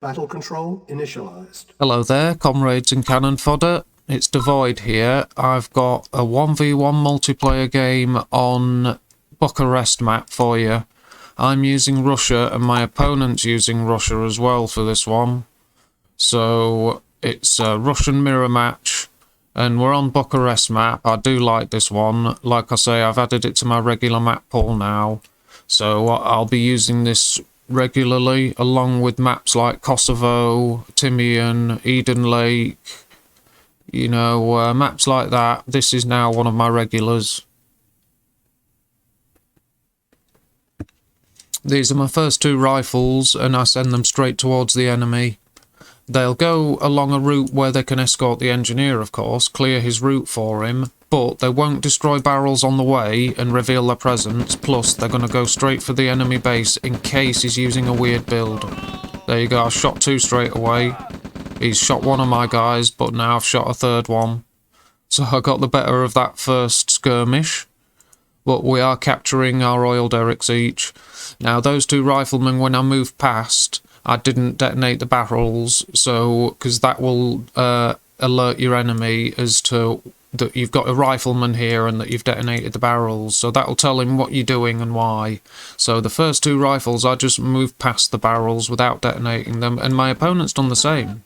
Battle control initialized. Hello there, comrades and cannon fodder. It's Dvoid here. I've got a 1v1 multiplayer game on Bucharest map for you. I'm using Russia and my opponent's using Russia as well for this one. So it's a Russian mirror match and we're on Bucharest map. I do like this one. Like I say, I've added it to my regular map pool now. So I'll be using this regularly, along with maps like Kosovo, Timian, Eden Lake, you know, maps like that. This is now one of my regulars. These are my first two rifles, and I send them straight towards the enemy. They'll go along a route where they can escort the engineer, of course, clear his route for him, but they won't destroy barrels on the way and reveal their presence, plus they're going to go straight for the enemy base in case he's using a weird build. There you go, I shot two straight away. He's shot one of my guys, but now I've shot a third one. So I got the better of that first skirmish. But we are capturing our oil derricks each. Now those two riflemen, when I moved past, I didn't detonate the barrels, so because that will alert your enemy as to that you've got a rifleman here and that you've detonated the barrels, so that'll tell him what you're doing and why. So the first two rifles, I just moved past the barrels without detonating them, and my opponent's done the same.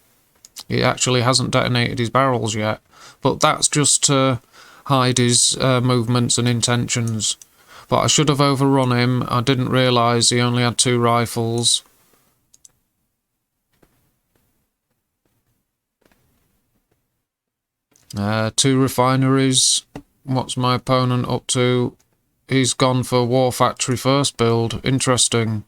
He actually hasn't detonated his barrels yet, but that's just to hide his movements and intentions. But I should have overrun him. I didn't realise he only had two rifles. Two refineries. What's my opponent up to? He's gone for War Factory first build. Interesting.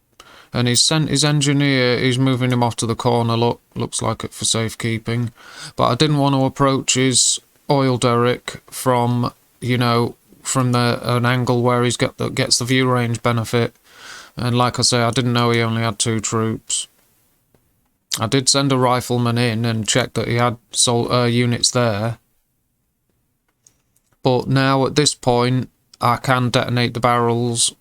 And he's sent his engineer. He's moving him off to the corner. Looks like it for safekeeping. But I didn't want to approach his oil derrick from, you know, from an angle where he's gets the view range benefit. And like I say, I didn't know he only had two troops. I did send a rifleman in and check that he had units there. But now at this point, I can detonate the barrels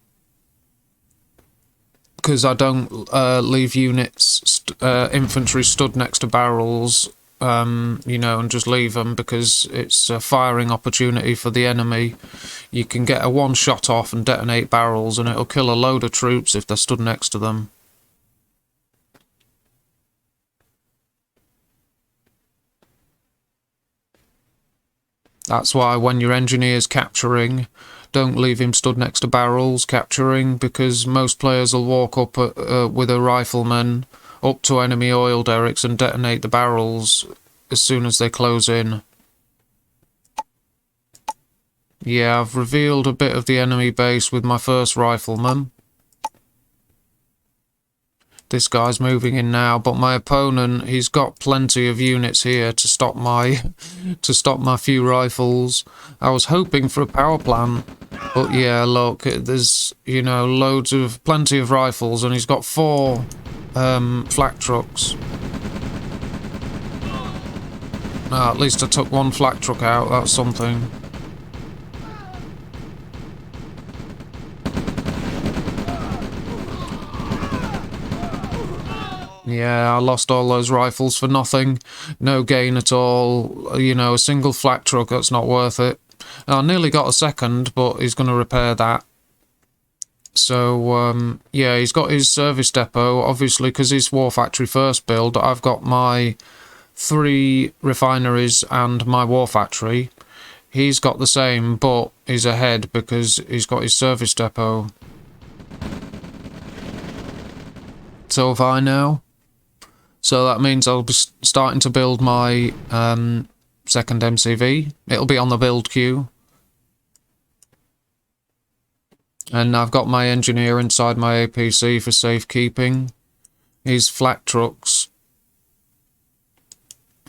because I don't leave units, infantry stood next to barrels, you know, and just leave them because it's a firing opportunity for the enemy. You can get a one shot off and detonate barrels and it'll kill a load of troops if they're stood next to them. That's why when your engineer's capturing, don't leave him stood next to barrels capturing, because most players will walk up with a rifleman up to enemy oil derricks and detonate the barrels as soon as they close in. Yeah, I've revealed a bit of the enemy base with my first rifleman. This guy's moving in now, but my opponent, he's got plenty of units here to stop my few rifles. I was hoping for a power plant, but yeah, look, there's, you know, plenty of rifles, and he's got four flak trucks. At least I took one flak truck out, that's something. Yeah, I lost all those rifles for nothing. No gain at all. You know, a single flak truck, that's not worth it. I nearly got a second, but he's going to repair that. So, yeah, he's got his service depot, obviously, because he's War Factory first build. I've got my 3 refineries and my War Factory. He's got the same, but he's ahead because he's got his service depot. So have I now. So that means I'll be starting to build my second MCV. It'll be on the build queue. And I've got my engineer inside my APC for safekeeping. His flak trucks.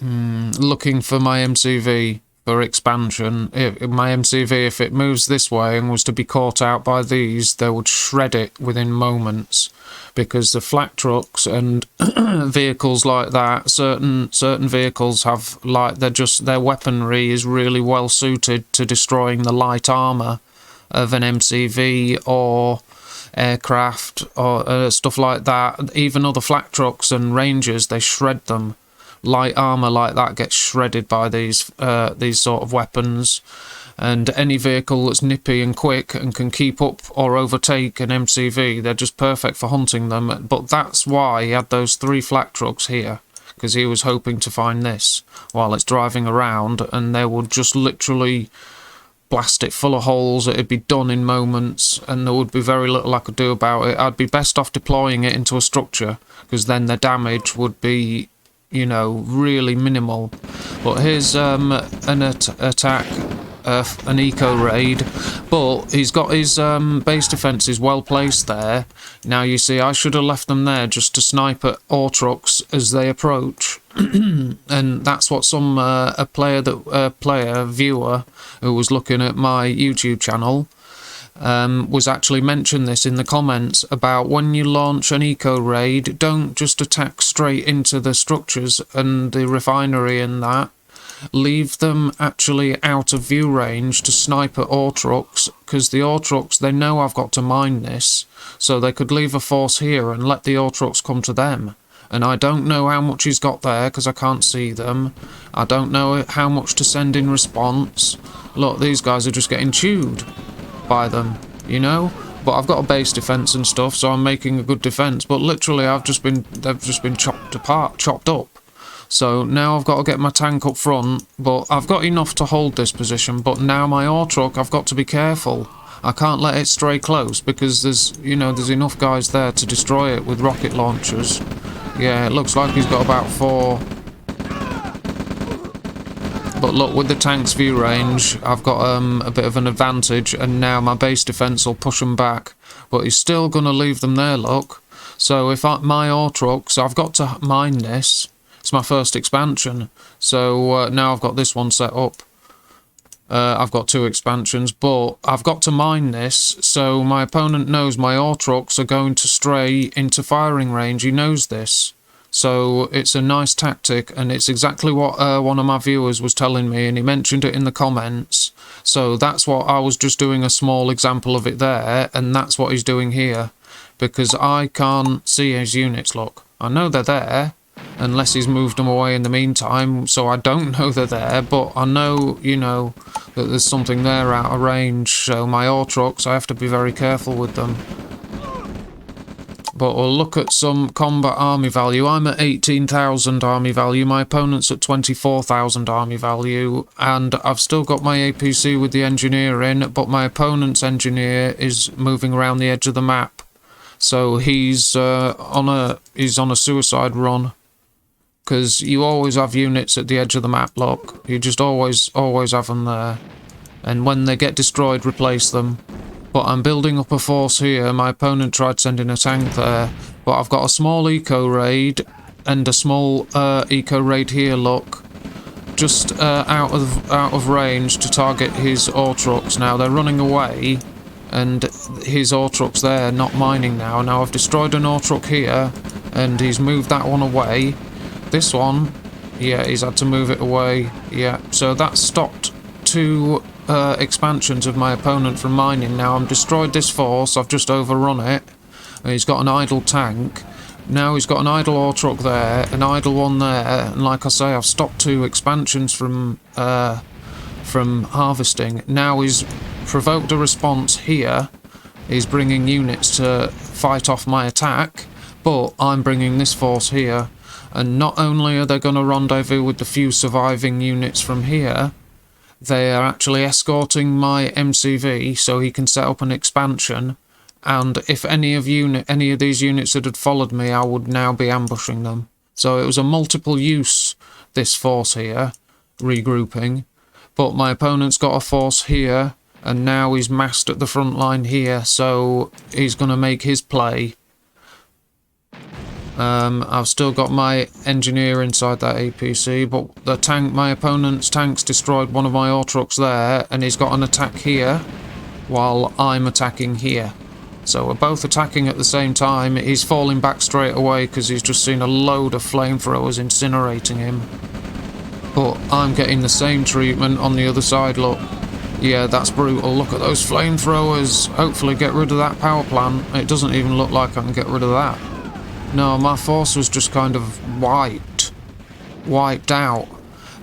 Looking for my MCV for expansion. My MCV, if it moves this way and was to be caught out by these, they would shred it within moments. Because the flak trucks and vehicles like that, certain vehicles have, like, their weaponry is really well suited to destroying the light armor of an MCV or aircraft or stuff like that. Even other flak trucks and Rangers, they shred them. Light armour like that gets shredded by these sort of weapons. And any vehicle that's nippy and quick and can keep up or overtake an MCV, they're just perfect for hunting them. But that's why he had those 3 flak trucks here, because he was hoping to find this while it's driving around, and they would just literally blast it full of holes. It'd be done in moments, and there would be very little I could do about it. I'd be best off deploying it into a structure, because then the damage would be, you know, really minimal. But here's an attack, an eco raid, but he's got his base defences well placed there. Now you see, I should have left them there just to snipe at ore trucks as they approach. And that's what some viewer who was looking at my YouTube channel was actually mentioned this in the comments about when you launch an eco raid, don't just attack straight into the structures and the refinery and that. Leave them actually out of view range to snipe at ore trucks, because the ore trucks, they know I've got to mine this, so they could leave a force here and let the ore trucks come to them. And I don't know how much he's got there because I can't see them. I don't know how much to send in response. Look, these guys are just getting chewed by them, you know? But I've got a base defense and stuff, so I'm making a good defense. But literally, they've just been chopped up. So now I've got to get my tank up front, but I've got enough to hold this position. But now my ore truck, I've got to be careful. I can't let it stray close because there's enough guys there to destroy it with rocket launchers. Yeah, it looks like he's got about 4. But look, with the tank's view range, I've got a bit of an advantage, and now my base defense will push them back. But he's still going to leave them there, look. So if my ore trucks, I've got to mine this. It's my first expansion, so now I've got this one set up. I've got 2 expansions, but I've got to mine this, so my opponent knows my ore trucks are going to stray into firing range. He knows this, so it's a nice tactic, and it's exactly what one of my viewers was telling me, and he mentioned it in the comments. So that's what I was just doing, a small example of it there, and that's what he's doing here, because I can't see his units. Look, I know they're there, unless he's moved them away in the meantime, so I don't know they're there, but I know, you know, that there's something there out of range, so my ore trucks, I have to be very careful with them. But we'll look at some combat army value. I'm at 18,000 army value, my opponent's at 24,000 army value, and I've still got my APC with the engineer in, but my opponent's engineer is moving around the edge of the map, so he's on a suicide run. Because you always have units at the edge of the map, look. You just always have them there. And when they get destroyed, replace them. But I'm building up a force here. My opponent tried sending a tank there. But I've got a small eco raid and a small eco raid here, look. Just out of range to target his ore trucks. Now they're running away, and his ore truck's there, not mining now. Now I've destroyed an ore truck here, and he's moved that one away. This one, yeah, he's had to move it away, yeah. So that stopped 2 expansions of my opponent from mining. Now I've destroyed this force, I've just overrun it. He's got an idle tank. Now he's got an idle ore truck there, an idle one there, and like I say, I've stopped 2 expansions from harvesting. Now he's provoked a response here. He's bringing units to fight off my attack, but I'm bringing this force here. And not only are they going to rendezvous with the few surviving units from here, they are actually escorting my MCV so he can set up an expansion. And if any of these units that had followed me, I would now be ambushing them. So it was a multiple use, this force here, regrouping. But my opponent's got a force here, and now he's massed at the front line here, so he's going to make his play. I've still got my engineer inside that APC, but the tank, my opponent's tank's destroyed one of my ore trucks there, and he's got an attack here, while I'm attacking here. So we're both attacking at the same time. He's falling back straight away because he's just seen a load of flamethrowers incinerating him. But I'm getting the same treatment on the other side, look. Yeah, that's brutal. Look at those flamethrowers. Hopefully get rid of that power plant. It doesn't even look like I can get rid of that. No, my force was just kind of wiped out.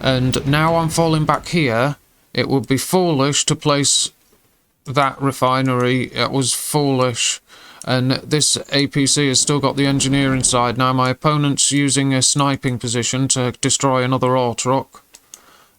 And now I'm falling back here. It would be foolish to place that refinery. It was foolish. And this APC has still got the engineer inside. Now my opponent's using a sniping position to destroy another ore truck.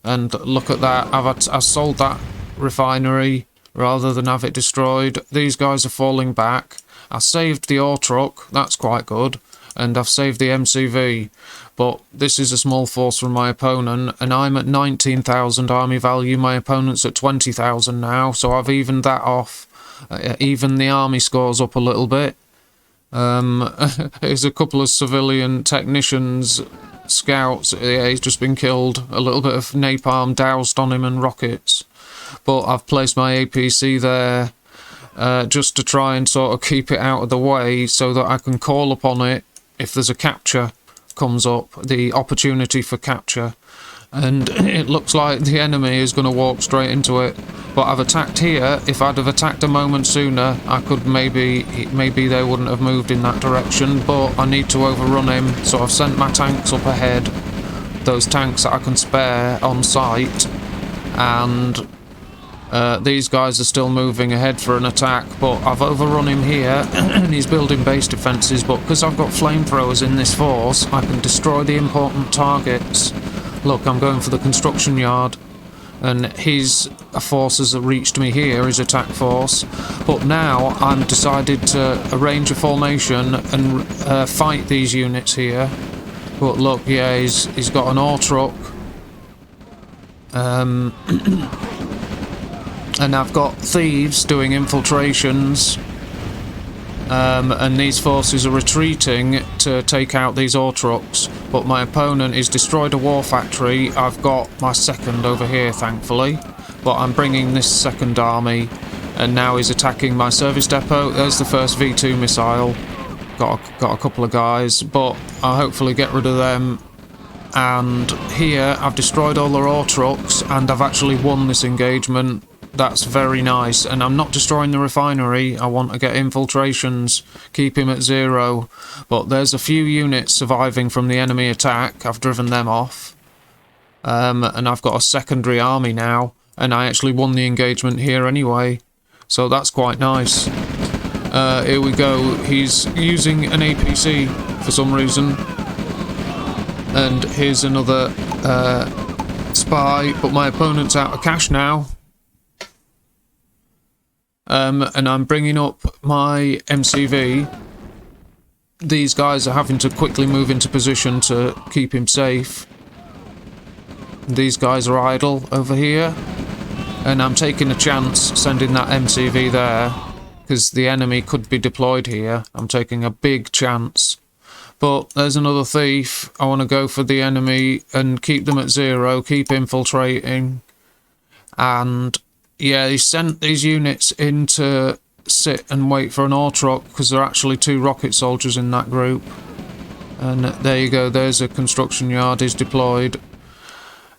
And look at that. I've sold that refinery rather than have it destroyed. These guys are falling back. I saved the ore truck. That's quite good. And I've saved the MCV. But this is a small force from my opponent, and I'm at 19,000 army value. My opponent's at 20,000 now, so I've evened that off. Even the army scores up a little bit. There's a couple of civilian technicians, scouts. Yeah, he's just been killed. A little bit of napalm doused on him and rockets. But I've placed my APC there just to try and sort of keep it out of the way so that I can call upon it if there's a capture comes up, the opportunity for capture. And it looks like the enemy is going to walk straight into it. But I've attacked here. If I'd have attacked a moment sooner, I could maybe they wouldn't have moved in that direction. But I need to overrun him, so I've sent my tanks up ahead. Those tanks that I can spare on site. And these guys are still moving ahead for an attack, but I've overrun him here, and he's building base defences, but because I've got flamethrowers in this force, I can destroy the important targets. Look, I'm going for the construction yard, and his force has reached me here, his attack force, but now I'm decided to arrange a formation and fight these units here. But look, yeah, he's got an ore truck. And I've got thieves doing infiltrations, and these forces are retreating to take out these ore trucks. But my opponent is destroyed a war factory. I've got my second over here, thankfully. But I'm bringing this second army, and now he's attacking my service depot. There's the first V2 missile. Got a couple of guys, but I'll hopefully get rid of them. And here, I've destroyed all their ore trucks, and I've actually won this engagement. That's very nice, and I'm not destroying the refinery. I want to get infiltrations, keep him at 0. But there's a few units surviving from the enemy attack. I've driven them off. And I've got a secondary army now, and I actually won the engagement here anyway. So that's quite nice. Here we go. He's using an APC for some reason. And here's another spy, but my opponent's out of cash now. And I'm bringing up my MCV. These guys are having to quickly move into position to keep him safe. These guys are idle over here. And I'm taking a chance sending that MCV there, because the enemy could be deployed here. I'm taking a big chance. But there's another thief. I want to go for the enemy and keep them at 0, keep infiltrating. And yeah, he sent these units in to sit and wait for an ore truck, because there are actually 2 rocket soldiers in that group. And there you go, there's a construction yard, is deployed.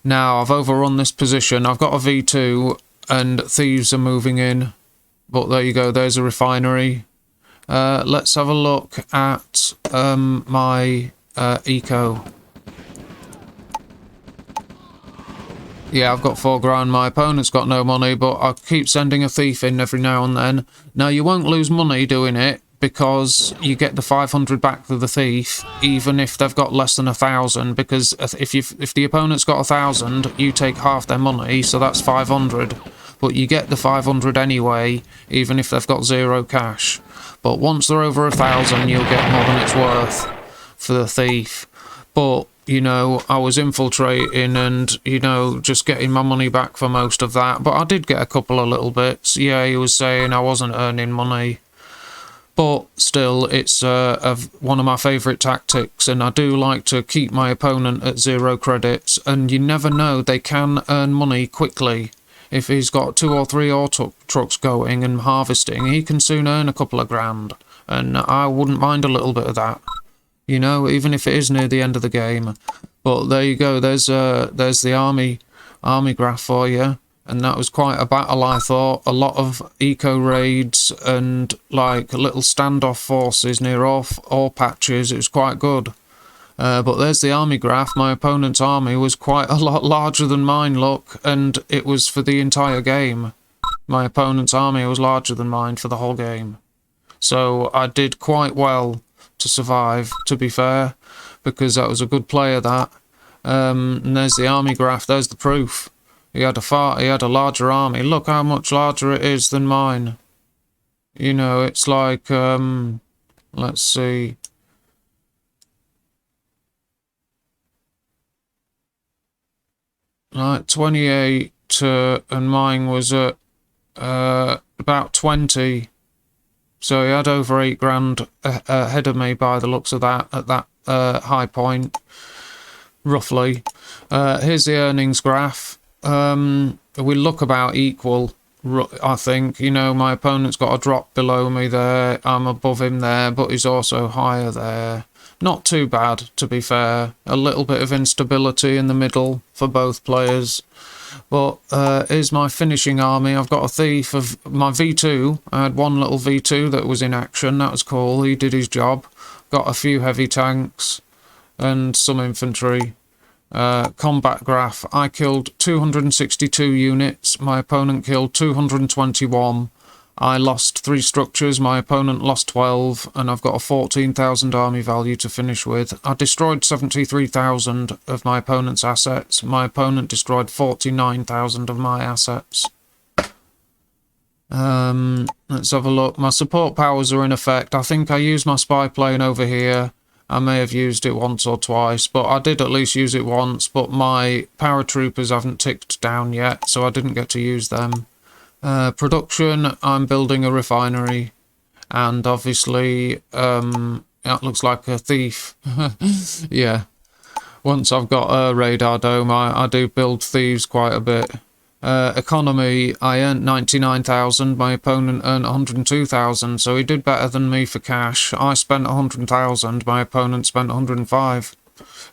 Now, I've overrun this position. I've got a V2, and thieves are moving in. But there you go, there's a refinery. Let's have a look at my eco. Yeah, I've got £4 grand. My opponent's got no money, but I keep sending a thief in every now and then. Now, you won't lose money doing it, because you get the 500 back for the thief, even if they've got less than 1,000. Because if the opponent's got 1,000, you take half their money, so that's 500. But you get the 500 anyway, even if they've got 0 cash. But once they're over 1,000, you'll get more than it's worth for the thief. But you know, I was infiltrating and, you know, just getting my money back for most of that. But I did get a couple of little bits. Yeah, he was saying I wasn't earning money. But still, it's one of my favourite tactics, and I do like to keep my opponent at 0 credits. And you never know, they can earn money quickly. If he's got 2 or 3 ore trucks going and harvesting, he can soon earn a couple of grand. And I wouldn't mind a little bit of that. You know, even if it is near the end of the game. But there you go, there's the army graph for you. And that was quite a battle, I thought. A lot of eco raids and like little standoff forces near ore patches. It was quite good. But there's the army graph. My opponent's army was quite a lot larger than mine, look, and it was for the entire game. My opponent's army was larger than mine for the whole game. So I did quite well to survive, to be fair, because that was a good player, that. And there's the army graph, there's the proof. He had a larger army. Look how much larger it is than mine. You know, it's like, let's see. Like 28, and mine was at about 20. So he had over 8 grand ahead of me by the looks of that, at that high point, roughly. Here's the earnings graph. We look about equal, I think. You know, my opponent's got a drop below me there. I'm above him there, but he's also higher there. Not too bad, to be fair. A little bit of instability in the middle for both players. But here's my finishing army. I've got a thief of my V2. I had one little V2 that was in action. That was cool. He did his job. Got a few heavy tanks and some infantry. Combat graph. I killed 262 units. My opponent killed 221. I lost 3 structures. My opponent lost 12. And I've got a 14,000 army value to finish with. I destroyed 73,000 of my opponent's assets. My opponent destroyed 49,000 of my assets. Let's have a look. My support powers are in effect. I think I used my spy plane over here. I may have used it once or twice, but I did at least use it once, but my paratroopers haven't ticked down yet, so I didn't get to use them. Production, I'm building a refinery, and obviously, that looks like a thief. Yeah. Once I've got a radar dome, I do build thieves quite a bit. Economy, I earned 99,000, my opponent earned 102,000, so he did better than me for cash. I spent 100,000, my opponent spent 105.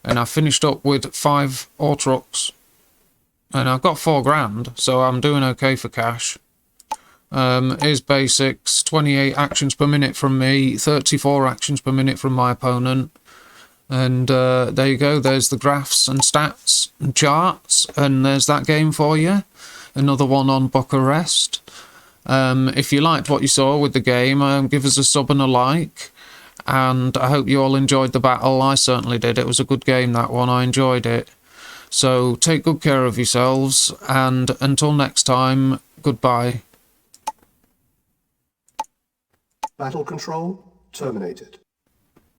And I finished up with 5 ore trucks. And I've got 4 grand, so I'm doing okay for cash. Here's basics, 28 actions per minute from me, 34 actions per minute from my opponent. And there you go, there's the graphs and stats and charts, and there's that game for you. Another one on Bucharest. If you liked what you saw with the game, give us a sub and a like. And I hope you all enjoyed the battle. I certainly did. It was a good game, that one. I enjoyed it. So take good care of yourselves, and until next time, goodbye. Battle control terminated.